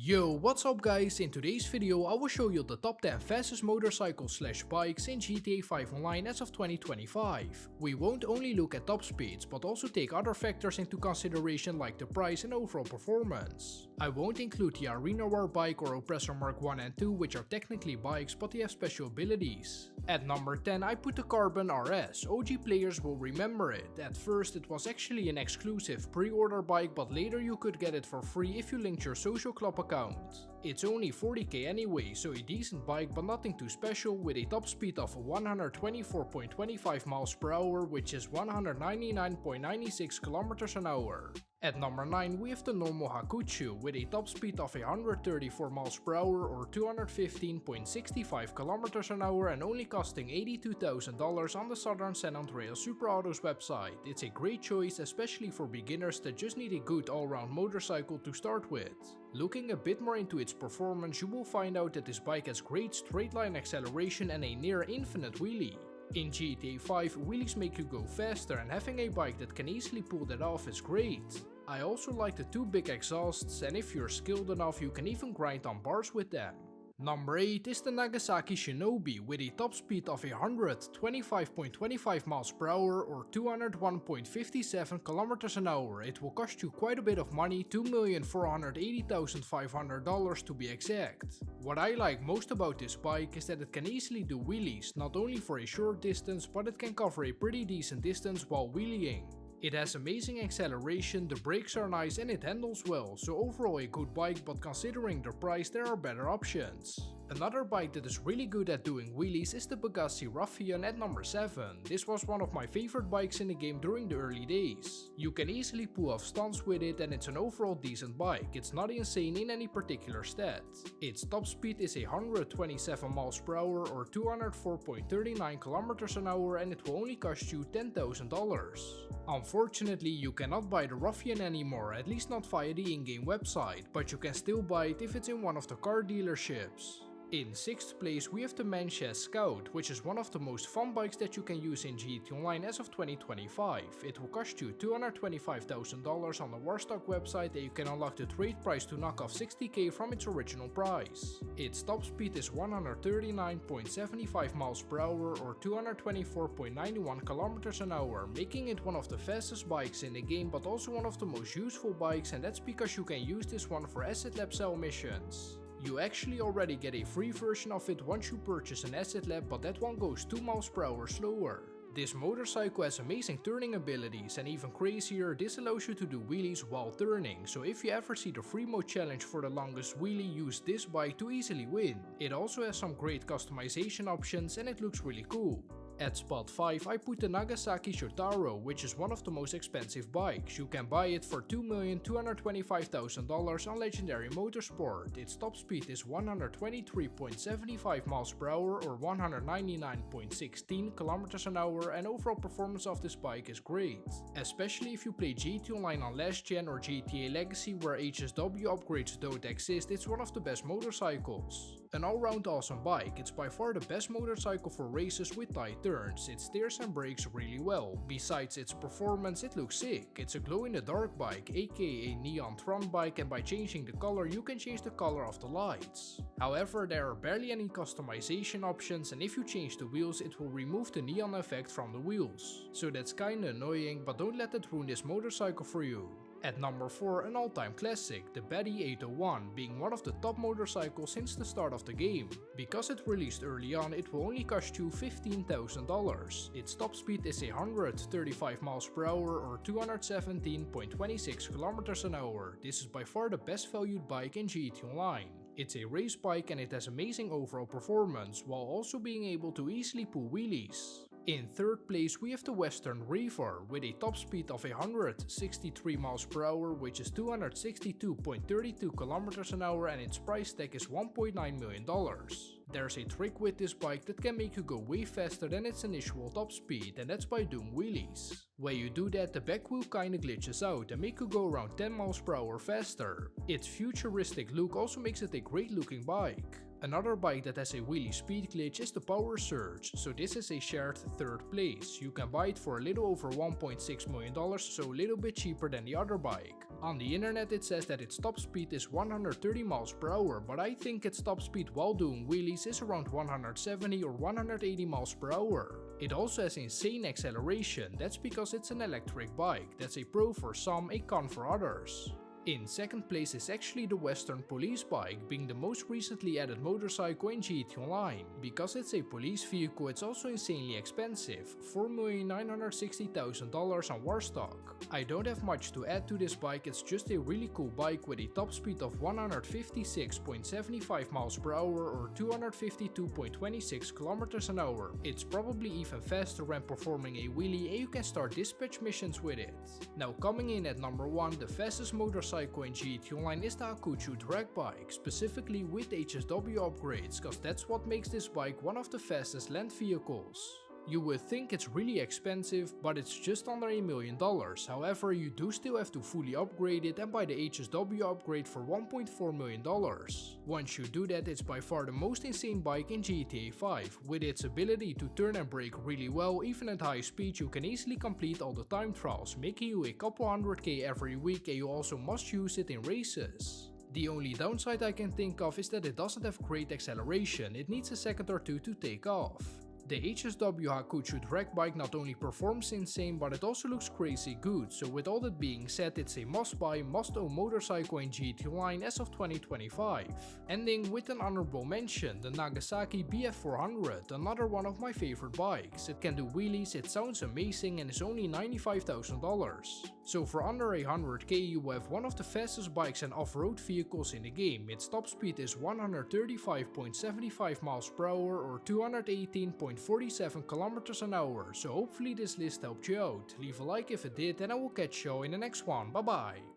Yo, what's up guys? In today's video I will show you the top 10 fastest motorcycles / bikes in GTA 5 Online as of 2025. We won't only look at top speeds but also take other factors into consideration like the price and overall performance. I won't include the Arena War bike or Oppressor Mark 1 and 2, which are technically bikes but they have special abilities. At number 10 I put the Carbon RS. OG players will remember it. At first it was actually an exclusive pre-order bike, but later you could get it for free if you linked your social club account. It's only 40k anyway, so a decent bike but nothing too special, with a top speed of 124.25 miles per hour, which is 199.96 kilometers an hour. At number 9 we have the normal Hakuchu with a top speed of 134 miles per hour or 215.65 kilometers an hour and only costing $82,000 on the Southern San Andreas Super Autos website. It's a great choice, especially for beginners that just need a good all-round motorcycle to start with. Looking a bit more into its performance, you will find out that this bike has great straight line acceleration and a near infinite wheelie. In GTA 5, wheelies make you go faster, and having a bike that can easily pull that off is great. I also like the two big exhausts, and if you're skilled enough you can even grind on bars with them. Number 8 is the Nagasaki Shinobi with a top speed of 125.25 miles per hour or 201.57 kilometers an hour. It will cost you quite a bit of money, $2,480,500 to be exact. What I like most about this bike is that it can easily do wheelies, not only for a short distance but it can cover a pretty decent distance while wheeling. It has amazing acceleration, the brakes are nice and it handles well, so overall a good bike, but considering the price there are better options. Another bike that is really good at doing wheelies is the Pegassi Ruffian at number 7. This was one of my favorite bikes in the game during the early days. You can easily pull off stunts with it and it's an overall decent bike. It's not insane in any particular stat. Its top speed is 127 miles per hour or 204.39 kilometers an hour and it will only cost you $10,000. Unfortunately, you cannot buy the Ruffian anymore, at least not via the in-game website, but you can still buy it if it's in one of the car dealerships. In 6th place we have the Manchester Scout, which is one of the most fun bikes that you can use in GTA Online as of 2025. It will cost you $225,000 on the Warstock website and you can unlock the trade price to knock off 60k from its original price. Its top speed is 139.75 miles per hour or 224.91 kilometers an hour, making it one of the fastest bikes in the game but also one of the most useful bikes, and that's because you can use this one for Asset Lab cell missions. You actually already get a free version of it once you purchase an Asset Lab, but that one goes 2 miles per hour slower. This motorcycle has amazing turning abilities, and even crazier, this allows you to do wheelies while turning, so if you ever see the free mode challenge for the longest wheelie, use this bike to easily win. It also has some great customization options and it looks really cool. At spot 5 I put the Nagasaki Shotaro, which is one of the most expensive bikes. You can buy it for $2,225,000 on Legendary Motorsport. Its top speed is 123.75 miles per hour or 199.16 kilometers an hour, and overall performance of this bike is great. Especially if you play GTA Online on last gen or GTA Legacy where HSW upgrades don't exist, it's one of the best motorcycles. An all-round awesome bike, it's by far the best motorcycle for races with tight turns. It steers and brakes really well. Besides its performance, it looks sick. It's a glow-in-the-dark bike, aka a neon Tron bike, and by changing the color you can change the color of the lights. However, there are barely any customization options, and if you change the wheels it will remove the neon effect from the wheels. So that's kinda annoying, but don't let that ruin this motorcycle for you. At number 4, an all-time classic, the Baddy 801, being one of the top motorcycles since the start of the game. Because it released early on, it will only cost you $15,000. Its top speed is 135 miles per hour or 217.26 kilometers an hour. This is by far the best valued bike in GTA Online. It's a race bike and it has amazing overall performance, while also being able to easily pull wheelies. In 3rd place we have the Western Reefer with a top speed of 163 miles per hour, which is 262.32 kilometers an hour, and its price tag is $1.9 million. There's a trick with this bike that can make you go way faster than its initial top speed, and that's by doing wheelies. When you do that, the back wheel kinda glitches out and make you go around 10 miles per hour faster. Its futuristic look also makes it a great looking bike. Another bike that has a wheelie speed glitch is the Power Surge, so this is a shared third place. You can buy it for a little over $1.6 million, so a little bit cheaper than the other bike. On the internet it says that its top speed is 130 miles per hour, but I think its top speed while doing wheelies is around 170 or 180 miles per hour. It also has insane acceleration, that's because it's an electric bike. That's a pro for some, a con for others. In second place is actually the Western Police bike, being the most recently added motorcycle in GT Online. Because it's a police vehicle, it's also insanely expensive, $4,960,000 on Warstock. I don't have much to add to this bike, it's just a really cool bike with a top speed of 156.75 miles per hour or 252.26 kilometers an hour. It's probably even faster when performing a wheelie, and you can start dispatch missions with it. Now coming in at number 1, the fastest motorcycle in GT Online is the Hakucho drag bike, specifically with HSW upgrades, cause that's what makes this bike one of the fastest land vehicles. You would think it's really expensive, but it's just under $1 million. However, you do still have to fully upgrade it and buy the HSW upgrade for $1.4 million. Once you do that, it's by far the most insane bike in GTA 5. With its ability to turn and brake really well, even at high speed you can easily complete all the time trials, making you a couple 100k every week, and you also must use it in races. The only downside I can think of is that it doesn't have great acceleration, it needs a second or two to take off. The HSW Hakucho drag bike not only performs insane, but it also looks crazy good, so with all that being said, it's a must buy, must own motorcycle in GT Online as of 2025. Ending with an honorable mention, the Nagasaki BF400, another one of my favorite bikes. It can do wheelies, it sounds amazing, and is only $95,000. So for under 100k you have one of the fastest bikes and off-road vehicles in the game. Its top speed is 135.75 miles per hour or 218.47 kilometers an hour, so hopefully this list helped you out. Leave a like if it did, and I will catch you in the next one. Bye bye!